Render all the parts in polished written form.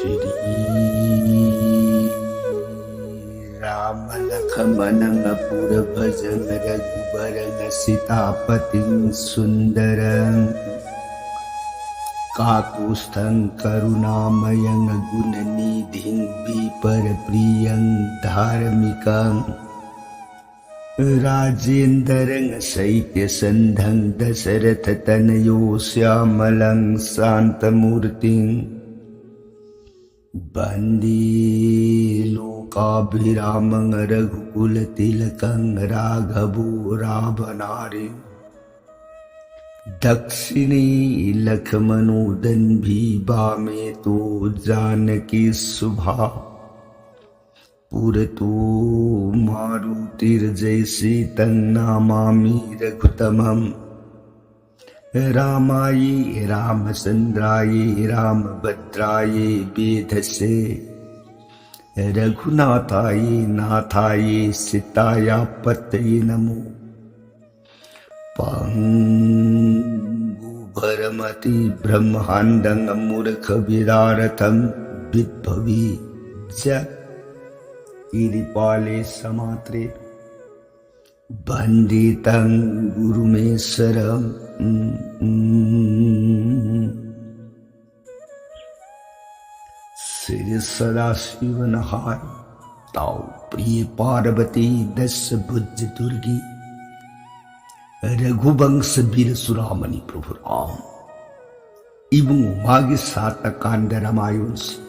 Shri Rama Lakhamana Pura Bhajana Raghubarana Sitapatim Sundaram Kakusthang Karunamayang Gunanidhing Viparapriyang Dharmikang Rajendarang Saitya Sandhang Dasaratha Tanayo Syamalang Santamurting Bandi Lokabhiramang Raghukula Tilakang Raghavu Ravanari Dakshini Lakhamanodan Bhibhametu Janaki Subha Puratu Marutir Jaisi Tannamami Raghutamam Ramayi Ramasandrayi Ramabhadrayi Vedase Raghunathayi Nathayi Sitaya Pataye Namo Pangu Bharamati Brahmandang Amurkha Vidaratham Vidbhavi Jat Iripale Samatre Banditang Gurumesaram Sri Sadashivanahai Tau Priya Parvati Dasa Bhujya Durgi Raghubangsa Veera Suramani Prabhu Ram Ibung Magi Sata Kanda Ramayons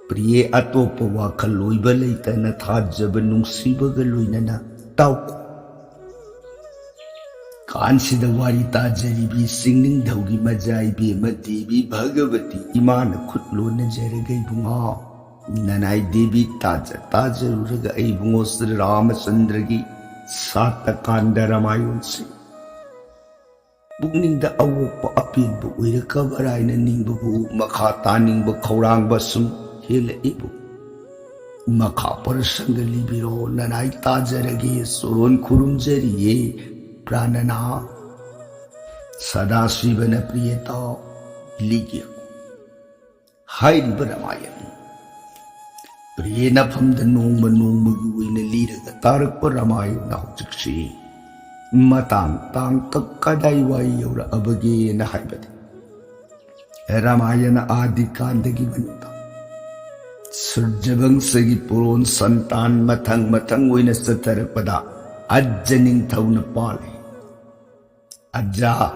Priye Atopa Wakal Loiba Leitana Thajaba Nungsibaga Loinana Tauko Kansida Warita Jaribi Singing Daugi Majaibi Madibi Bhagavati Imana Kutlona Jaragai Bunga Nanai Devi Taja Taja Uraga Ibungo Sri Ramasandragi Sata Kanda Ramayonsi Bukning da Awopa Apin Bu Wirakabarai na Ningbu Makata Ningbu Kaurang Basum Hila Ibu Makaparasanga Libiro Nanai Tajaragi Suron Kurumjariye Pranana Sadashivana Priyata Ligya Hairiba Ramayan Priyena from the Noma Nomagu in a leader the Tarakpa Ramayu Naujakshi Matang Tang Kakadaiwai Yora Abagi and a Hybrid Ramayana Adikandagi Manuta Surjavang Sagi Puron Santan Matang Matang Winas the Tarapada Adjaning Tauna Pali Adja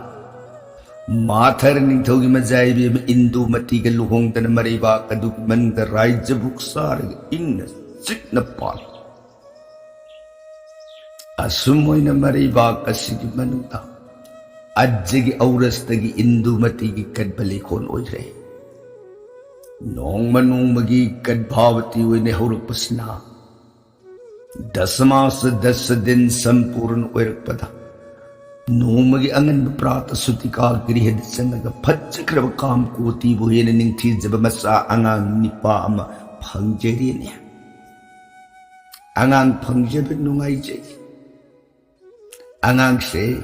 Mathar Ningtogi Majaibi Indu Matiga Luhong Tana Mariba Kadukman the Raja Buksar in Siknapal Asumoina Mariba Kasigi Manuta Adjigi Aurastagi Indu Matigi Kadbalikon Oire Nong Manung Magi Kadbhavati Wine Horupasna Dasamas Dasadin Sampurn Oirpada Nomagi Angan Prata Sutika Grihad Sanaga Pachakrava Kam Koti Buhin and Tizabamasa Angang Nipama Pangjerinia Angang Pangjabit Nungaije Angang Se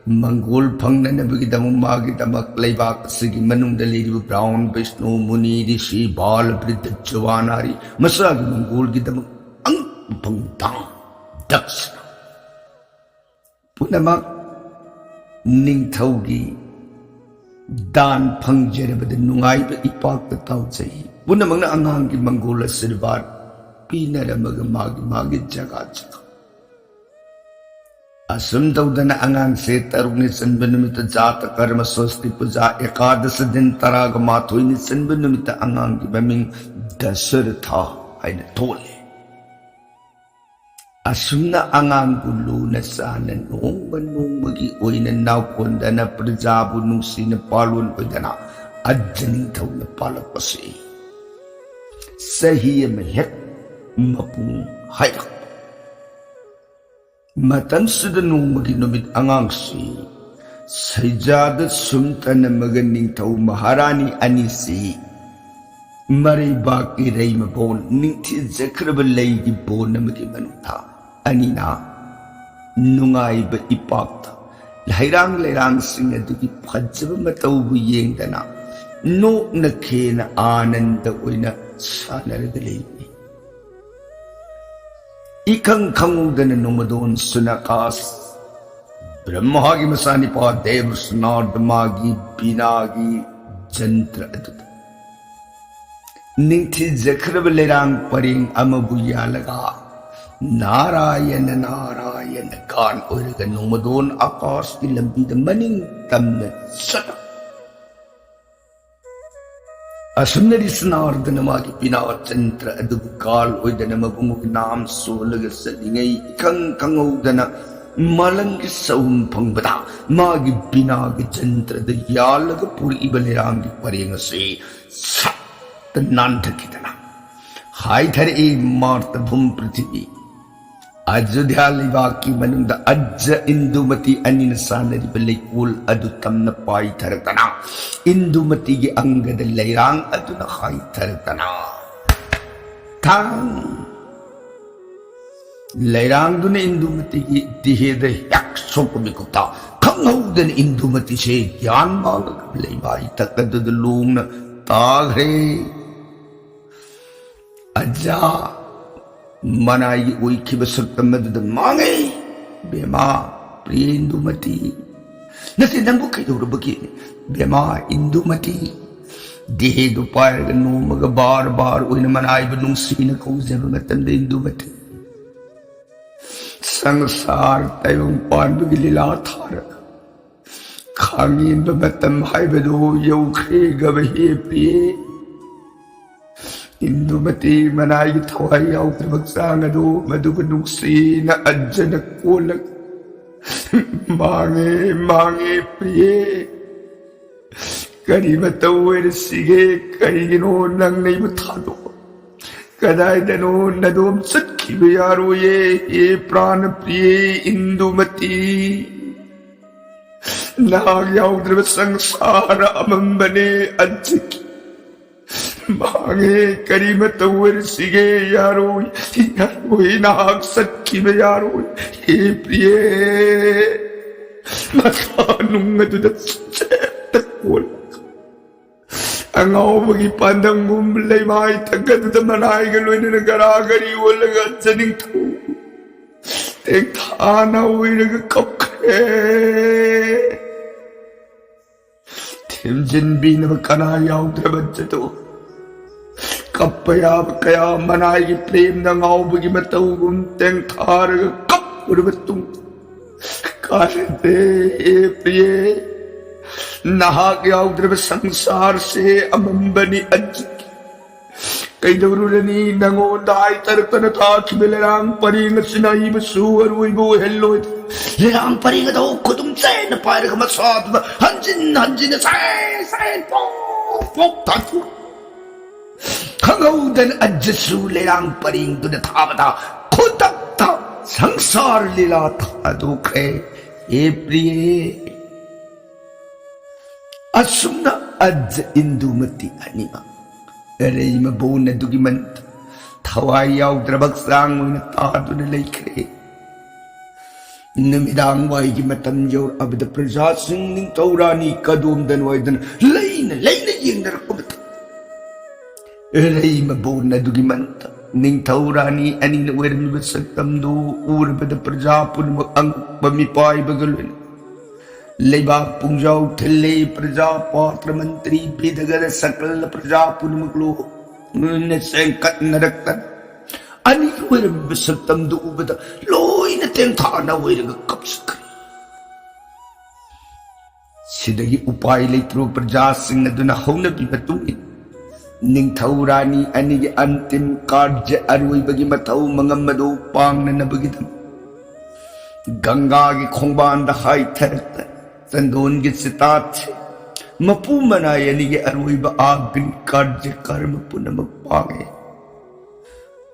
Mangol Pangana Bigidam Magitamak Laybak Sigi Manung the Lady Brown Vishnu Muni Rishi Bal Brita Javanari Masagi Mangol Gidam Ang Pangtang Daks Punamak Ningtaugi Dan Pangjeraba the Nungaiba Ipak the Tautsai Punamana Angangi Mangola Silvar Pinara Magamagi Magi Jagachaka Asum Daudana Angang Se Tarunis and Benumita Jata Karma Sosti Puja Ekadasadin Taraga Matuinis and Benumita Angangi Baming Dasarata Aina Tole Asumna Angang Gulu na sana noong manong magi oy na nakonda na prajabu nung sinapalon oy na adjaning taw na palapasi. Sahiya mahet mapung hayak. Matansuda nung maginumit angang si sajada sumta na maganing taw maharani anisi. Maribaki ray mabon ning tizakrabalay di bon na magimanuta. Anina Nungay ba ipakta Lairang-lairang singa dugi Pajaba matawbu yeng dana nokna khena ananda oina sanaraga leibni ikang khangudana nomadon sunakas Brahmagi masanipa Devasnadmagi binagi jantra aduda Ningthi jakrab lerang paring amabu yalaga Narayana Narayana kan oiraga nomadon akas ki lambida maning tamna sata Asumnari snardana magi pinawa jantra adubu kal oidana mabungu nam solaga salingai ikang kangaudana Malangi saum pangbada magi binagi jantra da yalaga puri ibalerangi paringa se sat nanta kitana hai thare e marta bhum prithvi Ajodhya libaki manunda ajja Indumati anina sanari balekul adu tamna pai tharatana Indumati gi angada lairang aduna hai tharatana Thang Lairang duna Indumati gi diheda yak sopamikota Kangaudan Indumati se gyan malaga leibai takadu lungna tagre Aja Manai uikiba saktamadu mange Bema priya Indumati Nasi nangbu kayo rubagi Bema Indumati Dihedu payarga numaga bar bar uina manai banung sina kauzaba matanda Indumati Sangsar tayong panbagi lila thara Khangin ba matam haibado yaukhe gabahe priye Indumati manay thawai autrabagsang ado madubanungsi na adya na kulag Mange priye Kani matawir sige kani ginoon lang na imatado Kaday danoon na doon satkibayaro ye prana priye Indumati Nagyaw drabasang sara amambane adjiki Mange karimatawar sige yaroy nahagsat kiba yaroy priye matanong nga doon takol ang ako magipandang mumulay mahitagad na manay galoy na nagaragari wala nga dyaning to tek tanaw ay nagakapkre Timjin na magkanayaw drabad siya to Kapaya kaya manay prem na nga bagi matawagong teng taraga kap urabatong Karate priye Nahagyaw draba sangsar se amambani ajik Kay darulani nangoday taratana takibilarang paringa sinayiba suwaruy bo hello Lerang paringa daw kudum say na parang masad Hanjin na say pok tatu Kangaudan adjasu lerang paring doon at hamata Kutakta sangsar lila tadukre priye Asumna adja Indumati anima Eray mabuo na dugimanta Tawayaw drabagsang mo na tado na laikre Namidang way gimatamyaw abda prajasing ning taurani kadum danway dan Layna yung narakumata Eray mabuo na dugimanta Ning taurani anina wermi basagtamdo Urabada prajapun ang pamipay bagalun Laibak pungjaw thile praja patra mantri bidagara sakal praja punmaglo ngunit sengkat naraktan ani kuwiram bisagtam do ubada loy na teng thana wiraga kapskri sidagi upay laitro praja sing na duna hawna bibatungin ning taurani anigi antim karja arway bagi mataw mga madupang na nabagitam gangagi khongbanda hay taraktan Tandon git sitat mapumanaya nigi arway ba agin karja karma po na magpangi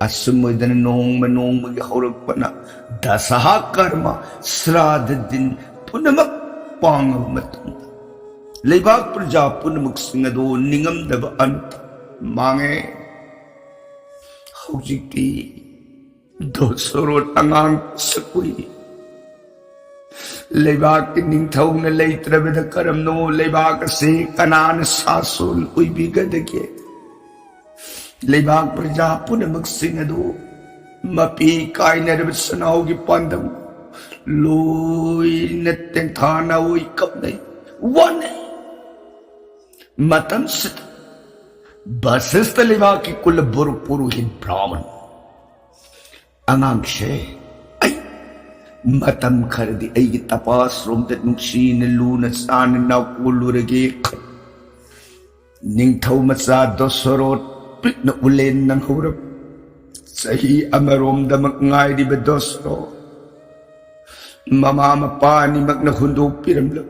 asumoy na nong manong magahurag pa na dasaha karma srada din po na magpangaw matunda laibag praja po na magsingado ningam na ba mange hawjiki dosorot ang ang sakuy लेबाक की निंगथौना लेत्रबदा करमनो लेबाक से कनान सासोल उइबिगदगे लेबाक प्रजा पुनमक सिंह अदु मपी कायनरब सनाउगी पांदम लोइना तेंथाना उइ कपनै वानै मतम सित बसिष्ठ लेबाक की कुल बुरु पुरोहित ब्राह्मण अनांशे मतम खरदी ऐगी तपास रोमद नुक्सीन लून सान नाकुलुरगे निंगथौ मचा दोसरोत पिन उलेन नंगौरब सही अमरोमदमक ngairiba dosro mama mapani magna hundo piramlo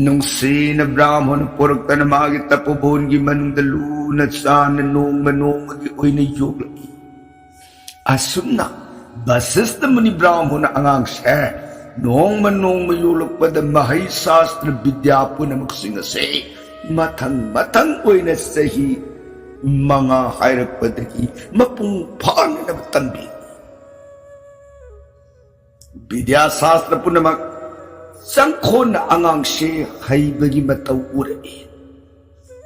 nungsina brahman puraktana magi tapobon gi manungda luna sana nong gi oina yugla asumna Basista muni brahmana angang se nong mayulok pada mahay sastra bidya punamak singase matang oina sahi mga hayrak padaki mapungpaan na matambi bidya sastra punamak sangkon na angang se hay bagi mataw urain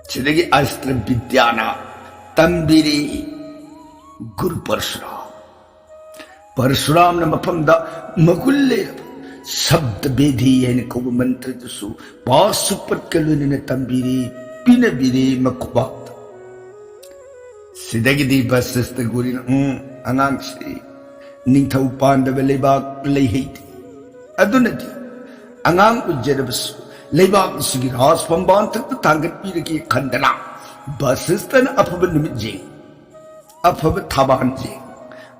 sidagi astra bidya na tambiri Guru Parshura Parshuram न मफमदा मगुल्ले शब्द बेधी है को मंत्र दसु पासुपत कलुने न तंबीरी पिनबीरी मखबात सिदगिदी बसस्त गुरी अंगांग से निंथौ पांडव लेबाक लेहिति अदुनति अंगांग उज्जरबस लेबाक सुगी रास पंबान तक तांगत पीरकी खंडना बसस्तन अफब निमिजे अफब थाबान जे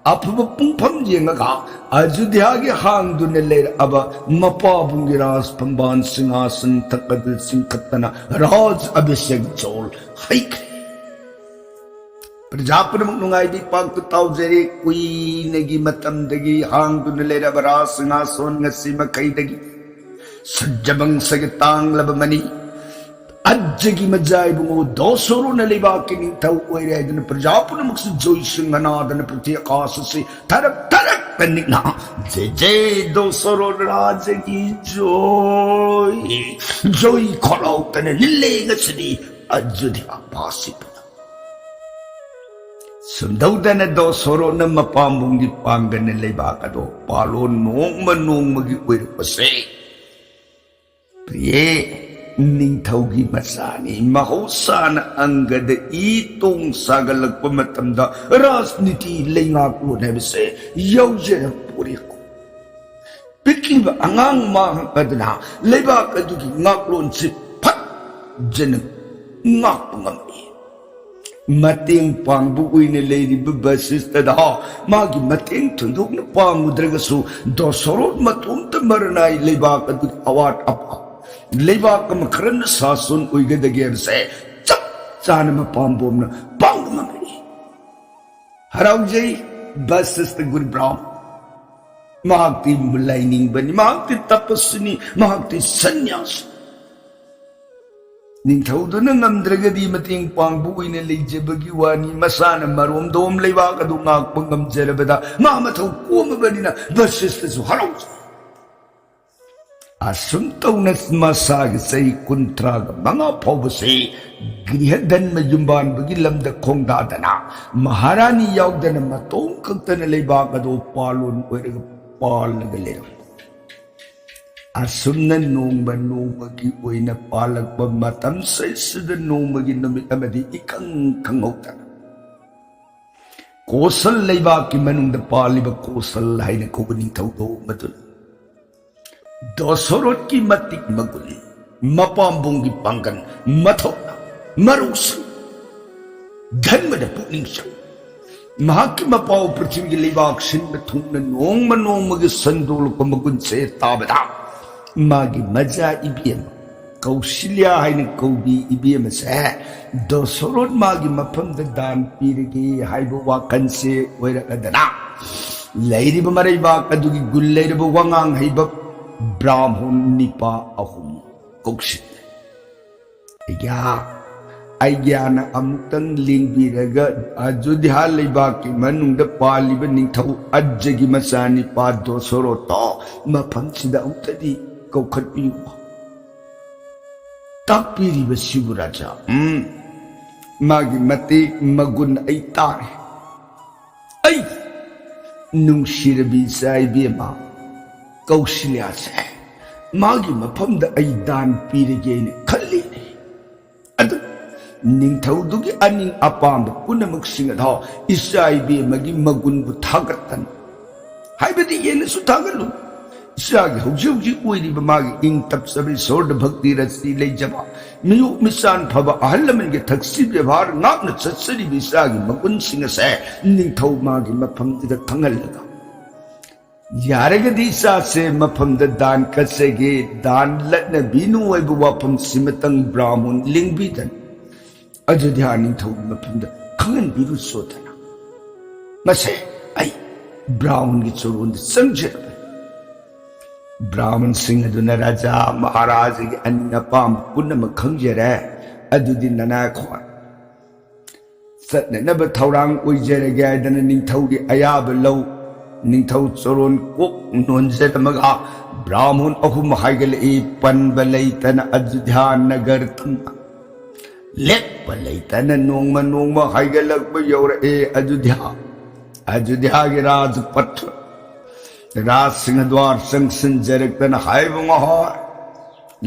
अफब पुंफम जेंगा अयोध्या के हांगदुने लेर अब मपाबुंगी राज पंबान सिंहासन तकद सिंखतना राज अभिषेक जोल हाइक्रे प्रजापुरमुक नुंगाइदी पाक ताउजरे कुइनगी मतमदगी हांगदुने लेर अब राज सिंहासन ngasi मखैदगी सज्जबंसगे तांगलब मनी अज्जगी मजाई बुंगो दोसरो न लेबाकी निंथौ ओइरे दन प्रजापुरमुक से जोई सिंहनादन प्रति आकाश से थरक थरक पनिना जे दोसरो राजगी जोई खलो तने लिले गसदी अयोध्या पासिप सुंदौदन दोसरो न मपामुंगी पांगन लेबाकदो पालो नोंगमगी ओइरपसे प्रिय निंथौगी मचानी महौसाना अंगद इतों सागलक मतमदा राजनीति लेंगाको नेबसे यौजर पुरिको पिकिब अंगांग मांगदना लेबाक अदुगी ngakloन से फट जन ngakpangami mateng pangbu uine leiriba basistada magi mateng thundukna pangudragasu dosorot matumta maranai lebak adu awat apa लेबाक मखरन सासुन उइगदगे से चप चान मपांबोम न पांग मंगनी हराउजई बसस्त गुरु ब्राह्म महाक्ति मुलाइनिंग बनी महाक्ति तपस्विनी महाक्ति सन्यास निंथौदन ngamdragadi mating pangbu uine leijebagi wani masana marom dom लेबाक अदु ngak pangam jerabada ma mathau kuam banina basist su haraujई असुंतौनस मसाग सही कुंत्राग मंगा फौबसे गृहधन में जुम्बान बगी लमद खोंगदादना महारानी याउदन मतों कक्तन लेबाक अदो पालोन ओइरग पालग लेरम असुन्न नोंबगी ओइना पालक मतम सैसद नोंबगी नमित अमदी इखंग खंगौतन कोसल लेबाक की मनुंद पालिब कोसल हाइने कोबनी थौदो मदुल दोसरोट की मतिक मगुल मपांबुंगी पंगन मथोना मरुस धर्म द पुनिंग महाकी मपाव पृथ्वी की लेबाक सिंह थुन नोंग के संदोल को मगुन से ताबदा मागी मजा इबियम कौशल्या हाइने कौबी इबियम से दोसरोट मागी मफम द दान पीरगे हाइबो वाकन से ओइरकदना लैरिब मरैबा कदुगी गुल लैरिब वांगांग हाइब ब्राह्मण निपा अहुम कौशिक या ꯑꯩꯒ꯭ꯌꯥꯅ ꯑꯃꯨꯛꯇꯪ ꯂꯦꯡꯕꯤꯔꯒ ꯑꯖꯣꯙ꯭ꯌꯥ ꯂꯩꯕꯥꯛꯀꯤ ꯃꯅꯨꯡꯗ ꯄꯥꯜꯂꯤꯕ ꯅꯤꯡꯊꯧ ꯑꯖꯒꯤ ꯃꯆꯥꯅꯤꯄꯥ ꯗꯣꯁꯣꯔꯣꯇꯣ ꯃꯐꯝꯁꯤꯗ ꯑꯃꯨꯛꯇꯗꯤ ꯀꯧꯈꯠꯄꯤꯌꯨ ꯇꯥꯛꯄꯤꯔꯤꯕꯁꯤꯕꯨ ꯔꯥꯖꯥ ꯃꯥꯒꯤ ꯃꯇꯦꯛ ꯃꯒꯨꯟ ꯑꯩ ꯇꯥꯔꯦ ꯑꯩ ꯅꯨꯡꯁꯤꯔꯕꯤ ꯏꯆꯥ ꯏꯕꯦꯝꯃ ꯀꯧꯁꯜꯌꯥꯁꯦ ꯃꯥꯒꯤ ꯃꯐꯝꯗ ꯑꯩ ꯗꯥꯟ ꯄꯤꯔꯒꯦꯅ ꯈꯜꯂꯤꯅꯦ ꯑꯗꯨ ꯅꯤꯡꯊꯧꯗꯨꯒꯤ ꯑꯅꯤꯡ ꯑꯄꯥꯝꯕ ꯄꯨꯝꯅꯃꯛꯁꯤꯡ ꯑꯗꯣ ꯏꯆꯥ ꯏꯕꯦꯝꯃꯒꯤ ꯃꯒꯨꯟꯕꯨ ꯊꯥꯒꯠꯇꯅ ꯍꯥꯏꯕꯗꯤ ꯍꯦꯟꯅꯁꯨ ꯊꯥꯒꯠꯂꯨ ꯏꯆꯥꯒꯤ ꯍꯧꯖꯤꯛ ꯍꯧꯖꯤꯛ ꯑꯣꯏꯔꯤꯕ ꯃꯥꯒꯤ ꯏꯪ ꯇꯞꯆꯕ ꯏꯁꯣꯔꯗ ꯚꯛꯇꯤ ꯔꯁꯤ ꯂꯩꯖꯕ ꯃꯤꯌꯣꯛ ꯃꯤꯆꯥꯟ ꯐꯕ ꯑꯍꯜ ꯂꯃꯟꯒꯤ ꯊꯛꯁꯤ ꯕꯦꯕꯥꯔ ꯉꯥꯛꯅ ꯆꯠꯆꯔꯤꯕ ꯏꯆꯥꯒꯤ ꯃꯒꯨꯟꯁꯤꯡ ꯑꯁꯦ ꯅꯤꯡꯊꯧ ꯃꯥꯒꯤ ꯃꯐꯝꯗꯨꯗ ꯈꯪꯍꯜꯂꯒ ꯌꯥꯔꯒꯗꯤ ꯏꯆꯥꯁꯦ ꯃꯐꯝꯗ ꯗꯥꯟ ꯀꯠꯆꯒꯦ ꯗꯥꯟ ꯂꯠꯅꯕꯤꯅꯨ ꯍꯥꯏꯕ ꯋꯥꯐꯝꯁꯤꯃꯇꯪ ꯕ꯭ꯔꯥꯍ꯭ꯃꯣꯟ ꯂꯦꯡꯕꯤꯗꯅ ꯑꯖꯣꯙ꯭ꯌꯥ ꯅꯤꯡꯊꯧꯒꯤ ꯃꯐꯝꯗ ꯈꯪꯍꯟꯕꯤꯔꯨ ꯁꯣꯗꯅ ꯃꯁꯦ ꯑꯩ ꯕ꯭ꯔꯥꯍ꯭ꯃꯣꯟꯒꯤ ꯆꯣꯔꯣꯟꯗ ꯆꯪꯖꯔꯕꯅꯤ ꯕ꯭ꯔꯥꯍ꯭ꯃꯟꯁꯤꯡ ꯑꯗꯨꯅ ꯔꯥꯖꯥ ꯃꯍꯥꯔꯥꯖꯥꯒꯤ ꯑꯅꯤꯡ ꯑꯄꯥꯝꯕ ꯄꯨꯝꯅꯃꯛ ꯈꯪꯖꯔꯦ ꯑꯗꯨꯗꯤ ꯅꯅꯥꯈꯣꯟ ꯆꯠꯅꯅꯕ ꯊꯧꯔꯥꯡ ꯑꯣꯏꯖꯔꯒꯦ ꯍꯥꯏꯗꯅ ꯅꯤꯡꯊꯧꯒꯤ ꯑꯌꯥꯕ ꯂꯧ ꯅꯤꯡꯊꯧ ꯆꯣꯔꯣꯟ ꯀꯣꯛ ꯅꯣꯟꯖꯔꯝꯃꯒ ꯕ꯭ꯔꯥꯍ꯭ꯃꯣꯟ ꯑꯍꯨꯝ ꯍꯥꯏꯒꯠꯂꯛꯏ ꯄꯟꯕ ꯂꯩꯇꯅ ꯑꯖꯣꯙ꯭ꯌꯥ ꯅꯒꯔ ꯊꯨꯡꯅ ꯂꯦꯞꯄ ꯂꯩꯇꯅ ꯅꯣꯡꯃ ꯅꯣꯡꯃ ꯍꯥꯏꯒꯠꯂꯛꯄ ꯌꯧꯔꯛꯑꯦ ꯑꯖꯣꯙ꯭ꯌꯥꯒꯤ ꯔꯥꯖꯄꯊ ꯔꯥꯖꯁꯤꯡꯍꯗ꯭ꯋꯥꯔ ꯆꯪꯁꯤꯟꯖꯔꯛꯇꯅ ꯍꯥꯏꯕ ꯃꯍꯣꯏ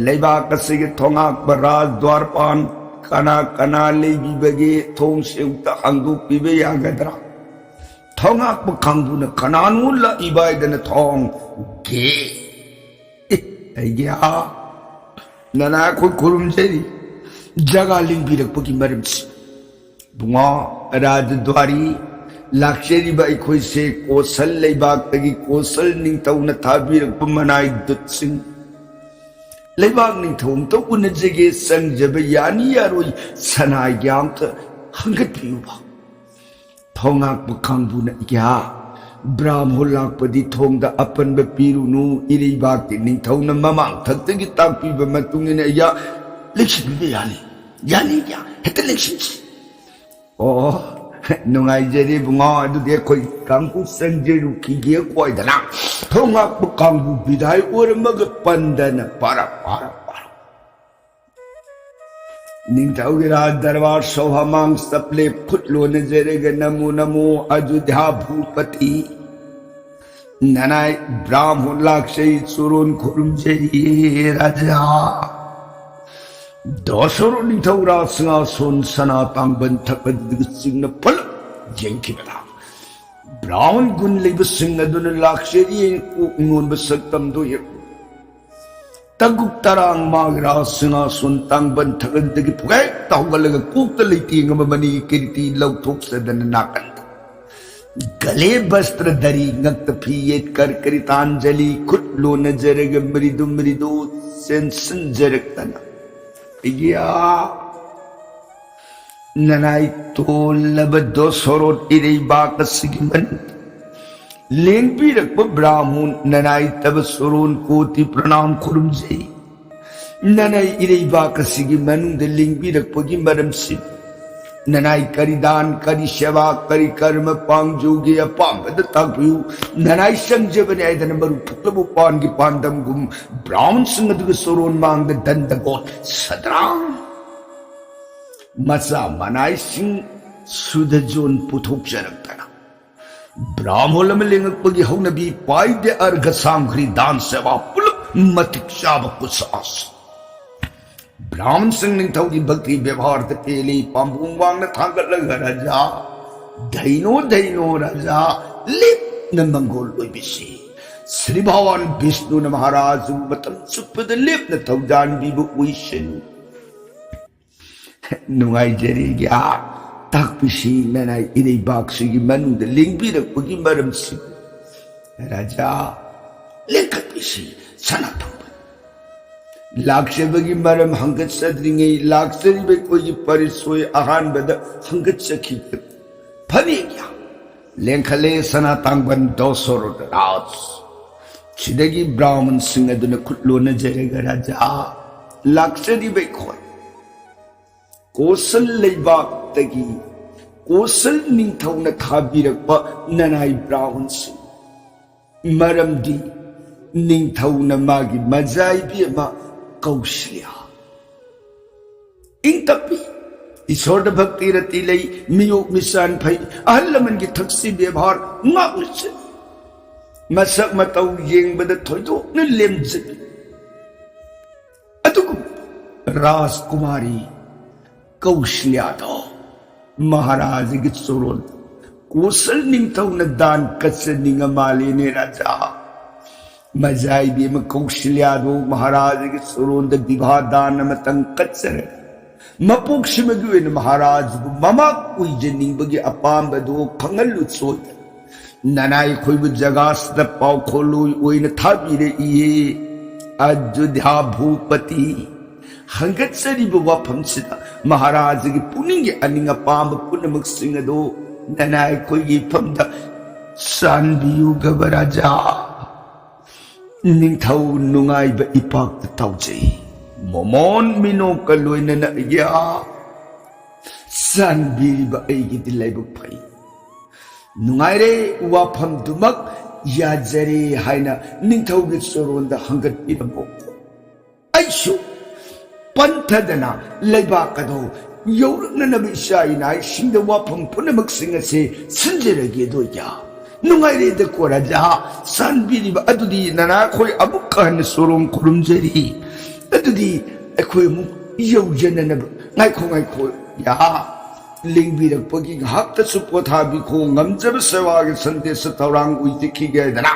ꯂꯩꯕꯥꯛ ꯑꯁꯤꯒꯤ ꯊꯣꯉꯥꯛꯄ ꯔꯥꯖꯗ꯭ꯋꯥꯔꯄꯥꯟ ꯀꯅꯥ ꯀꯅꯥ ꯂꯩꯕꯤꯕꯒꯦ ꯊꯣꯡꯁꯦ ꯑꯃꯨꯛꯇ ꯍꯥꯡꯗꯣꯛꯄꯤꯕ ꯌꯥꯒꯗ꯭ꯔꯥ ꯊꯣꯉꯥꯛꯄ ꯀꯥꯡꯕꯨꯅ ꯀꯅꯥꯅꯣ ꯂꯥꯛꯏꯕ ꯍꯥꯏꯗꯅ ꯊꯣꯡ ꯒꯦ ꯑꯩꯒꯤ ꯅꯅꯥ ꯑꯩꯈꯣꯏ ꯈꯨꯔꯨꯝꯖꯔꯤ ꯖꯒꯥ ꯂꯤꯡꯕꯤꯔꯛꯄꯒꯤ ꯃꯔꯝꯁꯤ ꯕꯨꯡꯉꯣ ꯔꯥꯖꯗ꯭ꯋꯥꯔꯤ ꯂꯥꯛꯆꯔꯤꯕ ꯑꯩꯈꯣꯏꯁꯦ ꯀꯣꯁꯜ ꯂꯩꯕꯥꯛꯇꯒꯤ ꯀꯣꯁꯜ ꯅꯤꯡꯊꯧꯅ ꯊꯥꯕꯤꯔꯛꯄ ꯃꯅꯥꯏ ꯗꯨꯠꯁꯤꯡ ꯂꯩꯕꯥꯛ ꯅꯤꯡꯊꯧ ꯑꯝꯇ ꯎꯅꯖꯒꯦ ꯆꯪꯖꯕ ꯌꯥꯅꯤ ꯌꯥꯔꯣꯏ ꯁꯅꯥꯏꯒꯤ ꯑꯝꯇ ꯍꯪꯒꯠꯄꯤꯌꯨꯕ ꯊꯣꯉꯥꯛꯄ ꯀꯥꯡꯕꯨꯅ ꯏꯒ꯭ꯌꯥ ꯕ꯭ꯔꯥꯍ꯭ꯃꯣꯟ ꯂꯥꯛꯄꯗꯤ ꯊꯣꯡꯗ ꯑꯄꯟꯕ ꯄꯤꯔꯨꯅꯨ ꯏꯔꯩꯕꯥꯛꯀꯤ ꯅꯤꯡꯊꯧꯅ ꯃꯃꯥꯡ ꯊꯛꯇꯒꯤ ꯇꯥꯛꯄꯤꯕ ꯃꯇꯨꯡ ꯏꯟꯅ ꯏꯒ꯭ꯌꯥ ꯂꯦꯡꯁꯤꯟꯕꯤꯕ ꯌꯥꯅꯤ ꯏꯒ꯭ꯌꯥ ꯍꯦꯛꯇ ꯂꯦꯡꯁꯤꯟꯁꯤ ꯑꯣ ꯅꯨꯡꯉꯥꯏꯖꯔꯤ ꯕꯨꯡꯉꯣ ꯑꯗꯨꯗꯤ ꯑꯩꯈꯣꯏ ꯀꯥꯡꯕꯨ ꯆꯪꯖꯔꯨꯈꯤꯒꯦ ꯀꯣꯏꯗꯅ ꯊꯣꯉꯥꯛꯄ ꯀꯥꯡꯕꯨ ꯕꯤꯗꯥꯏ ꯑꯣꯏꯔꯝꯃꯒ ꯄꯟꯗꯅ ꯄꯥꯔ ꯅꯤꯡꯊꯧꯒꯤ ꯔꯥꯖ ꯗꯔꯕꯥꯔ ꯁꯣꯚꯥ ꯃꯥꯡ ꯆꯞꯂꯦ ꯈꯨꯠ ꯂꯣꯟꯅꯖꯔꯒ ꯅꯃꯣ ꯅꯃꯣ ꯑꯖꯣꯙ꯭ꯌꯥ ꯚꯨꯄꯇꯤ ꯅꯅꯥꯏ ꯕ꯭ꯔꯥꯍ꯭ꯃꯣꯟ ꯂꯥꯛꯆꯩ ꯆꯣꯔꯣꯟ ꯈꯨꯔꯨꯝꯖꯔꯤ ꯔꯥꯖꯥ ꯗꯣꯁꯣꯔꯣ ꯅꯤꯡꯊꯧ ꯔꯥꯖꯁꯤꯡꯍꯥꯁꯣꯟ ꯁꯅꯥ ꯇꯥꯡꯕꯟ ꯊꯛꯄꯗꯨꯒ ꯆꯤꯡꯅ ꯄꯨꯂꯞ ꯌꯦꯡꯈꯤꯕꯗ ꯕ꯭ꯔꯥꯍ꯭ꯃꯣꯟ ꯒꯨꯟ ꯂꯩꯕꯁꯤꯡ ꯑꯗꯨꯅ ꯂꯥꯛꯆꯔꯤ ꯀꯣꯛ ꯅꯣꯟꯕ ꯁꯛꯇꯝꯗꯨ ꯇꯒꯨꯞ ꯇꯔꯥꯡ ꯃꯥꯒꯤ ꯔꯥꯖꯁꯤꯡꯍꯥꯁꯣꯟ ꯇꯥꯡꯕꯟ ꯊꯛꯄꯗꯒꯤ ꯄꯨꯍꯦꯛꯇ ꯍꯧꯒꯠꯂꯒ ꯀꯣꯛꯇ ꯂꯩꯇꯦꯡ ꯑꯃ ꯃꯅꯤꯒꯤ ꯀꯤꯔꯤꯇꯤ ꯂꯧꯊꯣꯛꯆꯗꯅ ꯅꯥꯀꯟꯗ ꯒꯂꯦ ꯚꯁꯇ꯭ꯔ ꯙꯔꯤ ꯉꯛꯇ ꯐꯤ ꯌꯦꯠ ꯀꯔꯀꯔꯤतांजलि ꯈꯨꯠ ꯂꯣꯟꯅꯖꯔꯒ ꯃ꯭ꯔꯤꯗꯨ ꯃ꯭ꯔꯤꯗꯨ ꯆꯦꯟꯁꯤꯟꯖꯔꯛꯇꯅ इगिया ननाई तोलब दोसरोट इरैबाक सिगिमन लेंपीरक ब्राह्मण ननाई तब सोरोन कोटि प्रणाम खुरुमजै ननाई इरैबाक सिगिमन लेंपीरक मरमसि ननाई करी दान करी सेवा करी कर्म पांगजोगे अपांबद ताकबियु ननाई संजबने आयदन मरु फुकलबु पानगी पांदमगुम ब्राह्मण सिंह सोरोन मांग दंडगोट सद्रांग मचा मनाई सिंह सुधजोन पुथोकजरक्तना ब्राह्मण लेंगकपगी हौनबी पाइदे अर्घ सांघ्री दान सेवा पुलप मतिक चाब कुसास ब्राह्मण सिंह निंथौगी भक्ति व्यवहार पेली पांबुंग वांगना थांगलगा राजा धैनो राजा लेपन मंगोल ओइबिसी श्री भगवान विष्णु महाराज मतम चुपद लेपन थौजान बिबु उइसनु नुंगाइजरी ग्या ताकपिसी ननाई इरैबाकसिगी मनुंद लिंगबिरकपगी मरमसि राजा लेखपिसी सनातन लाक्ष्यबगी मरम हंगत्सद्रिङै लाक्सरिबै कोई परिसोय अहानबद हंगत्सखि फनिया लेंखले सनातांगबन दोसोर राज सिदगी ब्राह्मण सिंह अदुन खुटलोन जरग राजा लाक्सरिबै खोय कोसल लेबाक्तगी कोसल निंगथौना थाबिरक्पा ननाई ब्राउन सिंह मरमदी निंगथौना मागी मजाइबी अमा कौशल्या इंतपी ईश्वर भक्ति रति लई मियोग मिसान फई अहल लमन की थक्सी व्यवहार ngaklse masak matau yengbada thoidokna lemjbi adugu राजकुमारी कौशल्या दो महाराज की सोरोन कोसल निंगथौना दान कच्चे निंगा माले ने राजा मजाई भी में कौशल्या दो महाराज की सोरोन द विवाह दान मतंग कच्चे मपोक्षिमगुन महाराज ममा कोई जनिंबगी अपाम्बदो फंगलु सोद ननाई खोइब जगास द पाव खोलु ओइन थाबिरे इये अयोध्या भूपति हंगत्सरिब वफमसिदा महाराज की पुनिंगे अनिंग अपाम्ब पुनमक सिंगदो ननाई खोइगी फमदा सानबियु गबराजा निंगथौ नुंगाइब इपाक तौजे मोमोन मिनो कलोइन न या सानबिरिब एगी दिलाइबु फई नुंगाइरे वाफम दुमक याजरे हाइना निंगथौगी सोरोंदा हंगत पिरमो आइशु पंथदना लेबाकदो यौरननब इशाइनाइ सिंग वाफम पुनमक सिंगसे सिंजरगे दोया नुंगाइरे द कोराजा सानबिरिब अदुदी नना खोय अमुक कहन सोरों खुरुमजरी अदुदी अखोय मु यौजननब ngaikho ya लिंगबिरपगी घाक्तसु पोथाबिखो ngमजब सेवागे संदेश तौरांग उइदिखिगे दना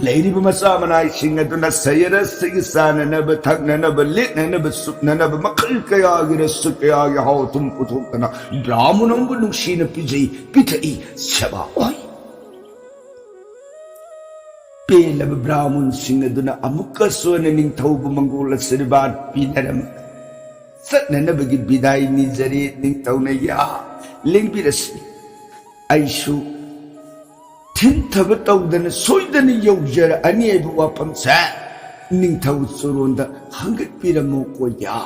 लेरिब मसा मनाइ सिंग अदुना सयरस सिग साननब थगननब लेननब सुपननब मखल कयागे रस कयागे हाउ तुम पुथोकना ब्राह्मणोंबु नुक्सीन पिजै पिथई सेवा ओय पेलब ब्राह्मण सिंग अदुना अमुक्का सोन निंगथौबु मंगोल सिरबाद पिनरम सत्ननबगी बिदाई निजरे निंगथौनया लिंगबिरसि आइसु थिंथब तौदन सोइदन यौजर अनियबु वाफमसा निंगथौ सोरोंदा हंगतपिरमो कोया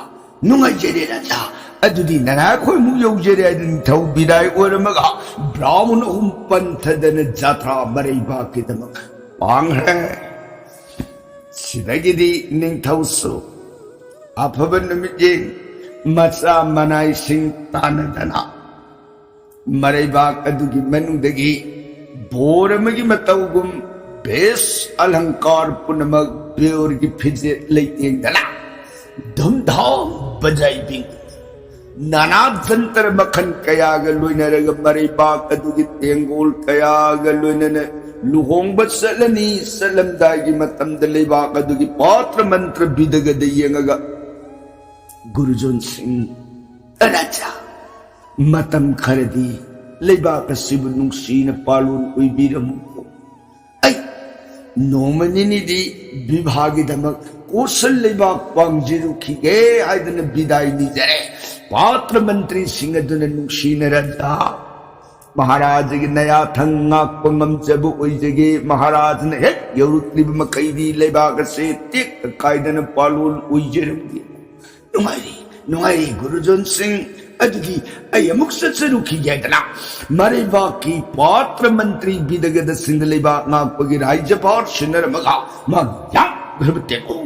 नुंगाइजरे राजा अदुदी नना खोय मु यौजरे निंगथौ बिदाई ओरमगा ब्राह्मण हुम पंथदन जात्रा मरैबा केदमक पांगरे सिदगिदी निंगथौसु अफब नुमिजे मचा मनाई सिंह तानदना मरैबाक अदुगी मनुदगी बोरमगी मतौगुम बेस अलंकार पुनमक बेओरगी फिजे लैतेंगदना धूमधाम बजाइबी नाना जंतर मखन कयाग लोइनरग मरैबाक अदुगी तेंगोल कयाग लोइनन लुहोंग चलनी सलमदागी मतमद लेबाक अदुगी पात्र मंत्र बिदगद येंगगा गुरुजोन सिंह राजा मतम खरदी लेबाक सिब नुंसीन पालुन उइबिरमुको ऐ नोमनिनिदी विभागिदमक कोसल लेबाक पांगजिरुखिगे आइदन बिदाई निजरे पात्र मंत्री सिंह दुन नुंसीन राजा महाराज की नया थंगाक पंगमजबु ओइजगे महाराज ने हेक यौरुक्लिब मकैदी लेबाक से तेक कायदन पालुन उइजरमगे नुंगाइरी गुरुजोन सिंह अदुगी अय अमुक सचरुखी गेदना मरैबाक की पात्र मंत्री बिदगद सिंह लेबाक नागपगी राज्यपाल सिनरमगा मग्या घरबतेको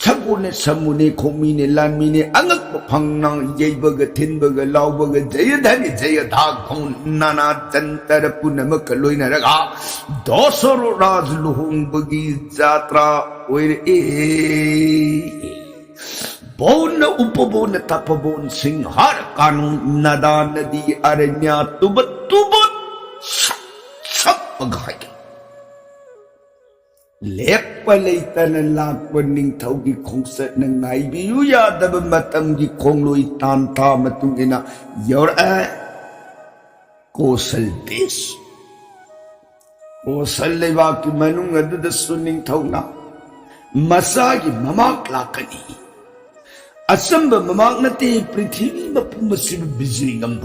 छगोने समुने खोमीने लानमीने अंगक फंगना येबग थिनबग लावबग जय धनि जय धागों नाना जंतर पुनमक लोइनरगा दोसरो राज लुहुंबगी जात्रा ओइरे बोन उपबोन तपबोन सिंहार कानून नदा नदी अरण्या तुब तुब सब गाय लेप लेतन लाप निंगथौगी खोंसत नाइबियु यादब मतमगी खोंगलोई तांता मतुंगिना योर कोसल देश कोसल लेबाकी मनुंग अदुद सुनिंगथौना मसागी ममाक लाकनी असंब ममाक नते पृथ्वी मपुमसिब बिजरिंगम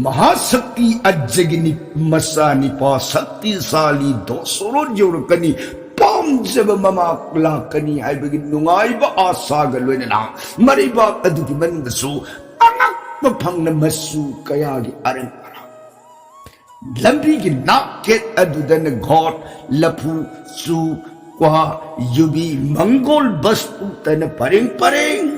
महाशक्ति अजगिनी मसानी पा शक्तिशाली दोसरो जोरकनी पामजब ममाक लाकनी हाइबगी नुंगाइबा आसाग लोइनना मरैबाक अदुगी मनदसु अंगक फंगना मसू कयागी अरंग लंबी की नाकेट अदुदन घोट लफू सु क्वा युबी मंगोल बस उतन परेंग परेंग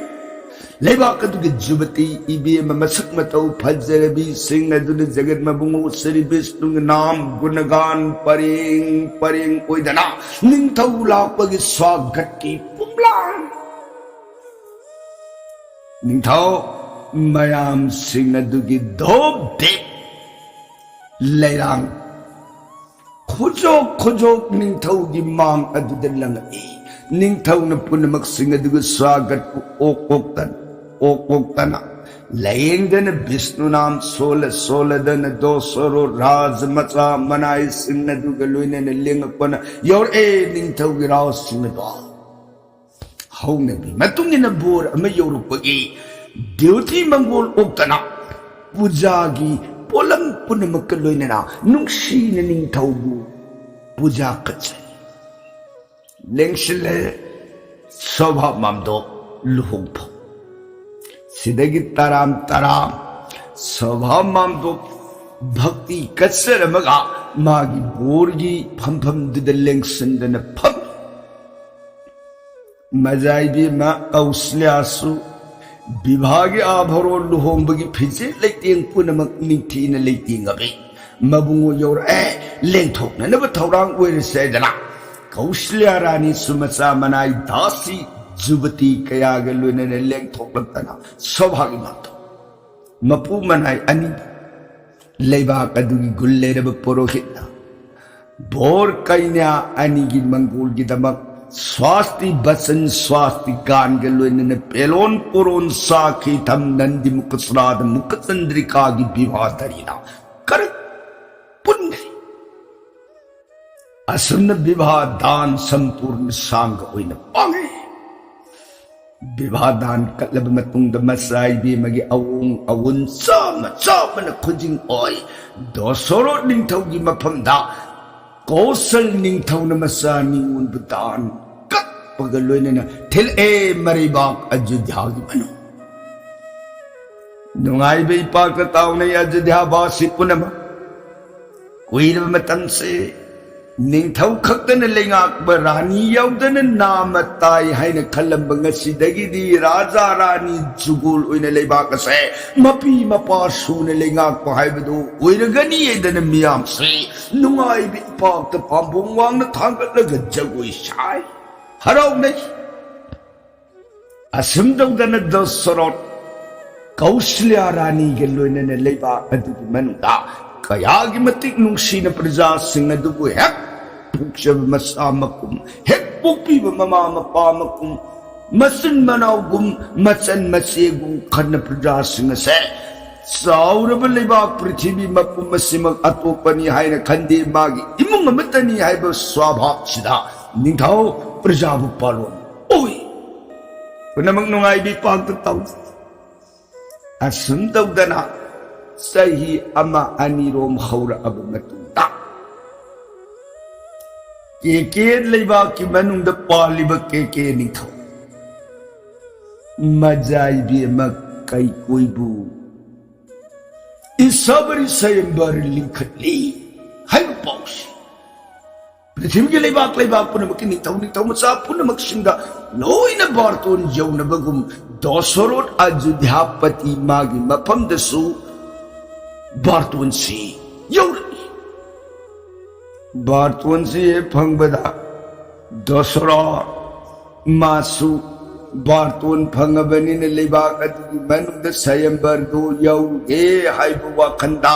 लेबाक अदुगे जुबती इबे मसक मतौ फजरबी सिंह अदुन जगत मबुंगो श्री विष्णु नाम गुणगान परेंग परेंग ओइदना निंथौ लापगी स्वागत की पुमलांग निंथौ मयाम सिंह अदुगे धोब दे लेरांग खुजोक खुजोक निंथौगी मांग अदुदे लंगई निंथौना पुनमक सिंह अदुगे स्वागत ओकोक्तना लयेंगन विष्णु नाम सोल सोलदन दोसरो राज मचा मनाई सिंह अदुगे लोइनेन लेंगपन योर ए निंथौगी राव सिंह दो हौनबी मतुंगिन बोर अमा योरुपगी ड्यूटी मंगोल ओक्तना पूजागी पोलम पुनमक लोइनेना नुंगसीन निंथौबु पूजा कचै लेंगसिले शोभा मामदो लुहुंगफो सिदगी ताराम ताराम शोभा मामदो भक्ति कचर मगा मागी बोरगी फमफम दुद लेंगसिंदन फम मजाइबी मा औस्ल्यासु विभागे आभरो लुहोंबगी फिजे लेतेंग पुनमक निंथीन लेतेंग अबे मबुंगो योर ए लेंथोकनब थौरांग ओइरसेदना कौशल्या रानी सुमचा मनाई दासी जुबती कयागे लोइनेन लेंथोकलतना सौभागी मातो मपु मनाई अनि लेबाक अदुगी गुल्लेरब पुरोहितना बोर कन्या अनिगी मंगोलगी दमक स्वास्थ्य बचन स्वास्थ्य गान के लोइनेन पेलोन पुरोन साखी थम नंदी मुकसराद मुकचंद्रिका की विवाह धरीना कर पुण्य असन्न विवाह दान संपूर्ण सांग होइन पांगे विवाह दान कलब मतुंग मसाई बे मगे अवुंग अवुन साम सामन खुजिंग ओय दोसरो निंथौगी मफमदा कौशल निंथौन मसा निउन बुदान पगलोइनेना थिल ए मरीबाक अयोध्या की मनु नुंगाई बे पाक ताउने अयोध्या वासी पुनम कुइरब मतम से निंथौ खक्तन लेंगाक रानी यौदन नाम ताई हाइन खलंब ngasiदगी दी राजा रानी जुगुल ओइने लेबाक से मपी मपा सुने लेंगाक हाइबदो ओइरगनी एदन मियाम से नुंगाई बे पाक पांबोंग वांग थांगलग जगोई साई हराउ नहीं असमदौदन दसरत कौशल्या रानी के लोइनेन लेबाक अदुगी मनुदा कयागी मतिक नुंगसीन प्रजा सिंह अदुबु हेक पुक्शब मसा मकुम हेक पुक्पीब ममा मपा मकुम मसन मनाउगुम मचन मसेगु खन प्रजा सिंह से साउरब लेबाक पृथ्वी मपुम मसिमक अतोपनी हाइन खंदे मागी इमुंग अमतनी हाइब स्वाभाव सिदा निंथौ प्रजाबु पालोन ओय पुनमक नुंगाई बि पाक ताउ असुंदौदना सही अमा अनिरोम हौरा अब मतुंदा के लेबाक की मनुंग पालिब के निथौ मजाई बि मकई कोइबु इसबरी सयंबर लिखली हाइब पाउस पृथ्वी के लेबाक पुनमक निथौ मचा पुनमक सिंगा लोइना बारतोन यौनबगुम दोसरोट अयोध्यापति मागी मफमदसु बारतोन सी यौरनी बारतोन सी फंगबदा दोसरो मासु बारतोन फंगबनिन लेबाक अदुगी मनुंग सयंबर दो यौ ए हाइबु वाखंदा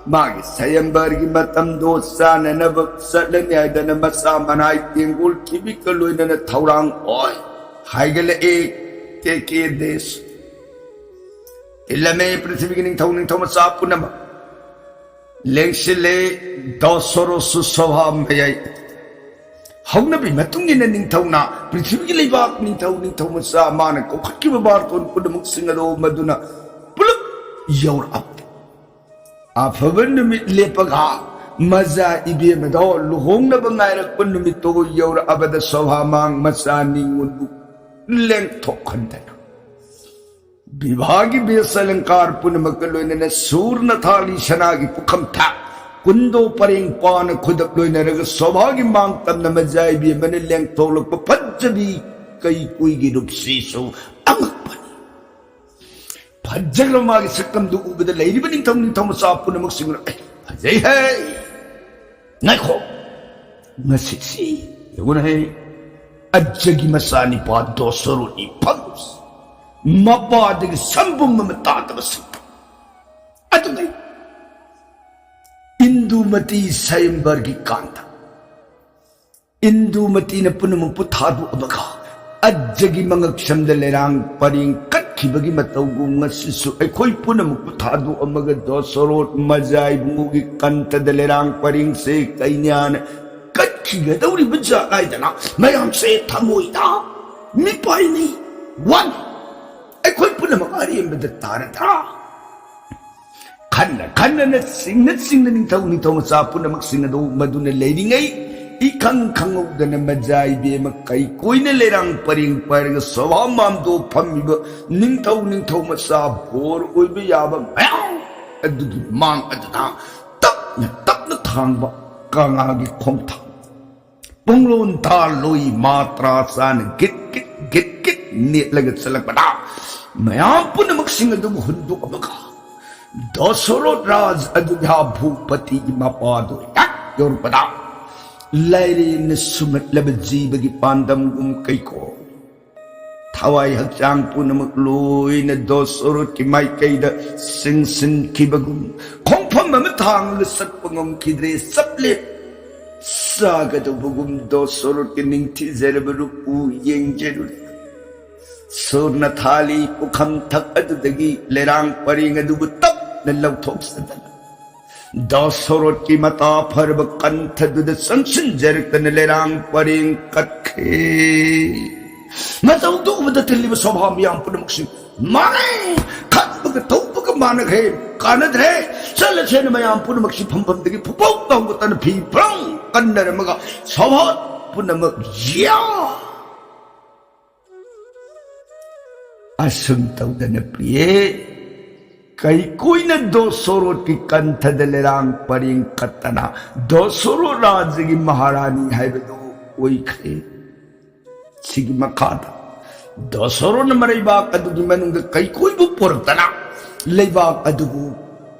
मागी सयंबर की मतम दो साननब सलने आदन मसा मनाई तेंगुल किबिक लोइनन थौरांग ओय हाइगले ए के देश इलमे पृथ्वी की निंथौ मसा पुनम लेंगसिले दोसरो सुसभा मयाई हौनबी मतुंगिन निंथौना पृथ्वी की लेबाक निंथौ मसा मान कोखकिब बारतोन पुनमुक सिंगरो मदुना पुलुप यौर अप अफबन नुमित लेपगा मजा इबे मदो लुहोंगनब ngairакпन नुमितो यौर अबद सभा मांग मसा निंगुनबु लेंथोखंदन विवाह की बेस अलंकार पुनमक लोइनना सूर्ण थाली सना की पुखम था कुंदो परेंग पान खुदक लोइनरग सौभाग्य मांग तमन मजाइबी मन लेंग तोलक फज्जबी कई कोई की रूप सीसो अमक बनी फज्जगल मागी सकम दु उबद लेरिब निंथौ मसा पुनमक सिंग अजय है नाइखो नसिसी यगुन है अज्जगी मसानी पा दोसरोनी फंस मपादगी संबुम मतादबसि अतुदै इंदुमती स्वयंवर की कांता इंदुमती ने पुनम पुथादु अबगा अज्जगी मंगक शमद लेरांग परिंग कटखिबगी मतौगु ngasisu अखोई पुनम पुथादु अमग दोसरोट मजाई बुगी कंतद लेरांग परिंग से कैन्यान कटखिगदौरी बजा लाइदना मयाम से थमोइदा मिपाई नहीं वन अखोई पुनम अरियमद तारदा खन्ना खन्ना न सिंग निंथौ मचा पुनमक सिंगदो मदुन लेरिंगै इखंग खंगौदन मजाई बेम कई कोइने लेरांग परिंग परग सवा मामदो फमिब निंथौ मचा बोर ओइबे याबा मयाम अदुगी मांग अदना तपन थांगबा कांगागी खोंथा पुंगलोन था लोई मात्रा सान गिट नेटलग चलकबदा मयाम पुनमक सिंगदो हुंदो अबका दोसरो राज अदुधा भूपति मपादो योरपदा लाइरे न सुमतलब जीव की पांदम गुम कईको थावाई हक्चांग पुनमक लोई न दोसरो की माइकैद सिंग की बगुम खोंफम मम थांग सत्पंगम खिद्रे सपले सागद बगुम दोसरो की निंथि जरबरु उ येंजेरु सोर्न थाली पुखम थक अदुदगी लेरांग परिंग अदुबु तप नल्लव थोक सदन दोसरोट की मता फरब कंथ दुद संसन जरकन लेरांग परिंग कखे मतौ दु बदतली स्वभाव याम पुनमक्षि माने खतबग तौबग मानक है कानद है चल छेन मयाम पुनमक्षि फंफम दगी फुपौ तंग तन फी प्रंग कन्नर मगा स्वभाव पुनमक या असंतौदन प्रिय कई कोई न दोसरो की कंथ दलेरांग परिंग कतना दोसरो राज की महारानी है बेदो ओई खे सिगी मखादा दोसरो न मरेबा कदुगी मनुंग कई कोई बु पोरतना लेबा कदुगु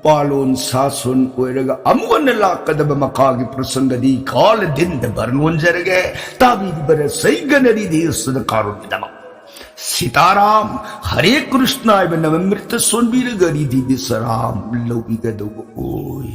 पालोन सासुन ओइरगा अमुगन लाकदब मखागी प्रसंगदी काल दिन बरनोन जरगे ताबी बर सैगनरी देसद कारुनिदमा सीताराम हरे कृष्ण नवमृत सोनबीर गरी दिव्य सराम लौबी गदो ओय।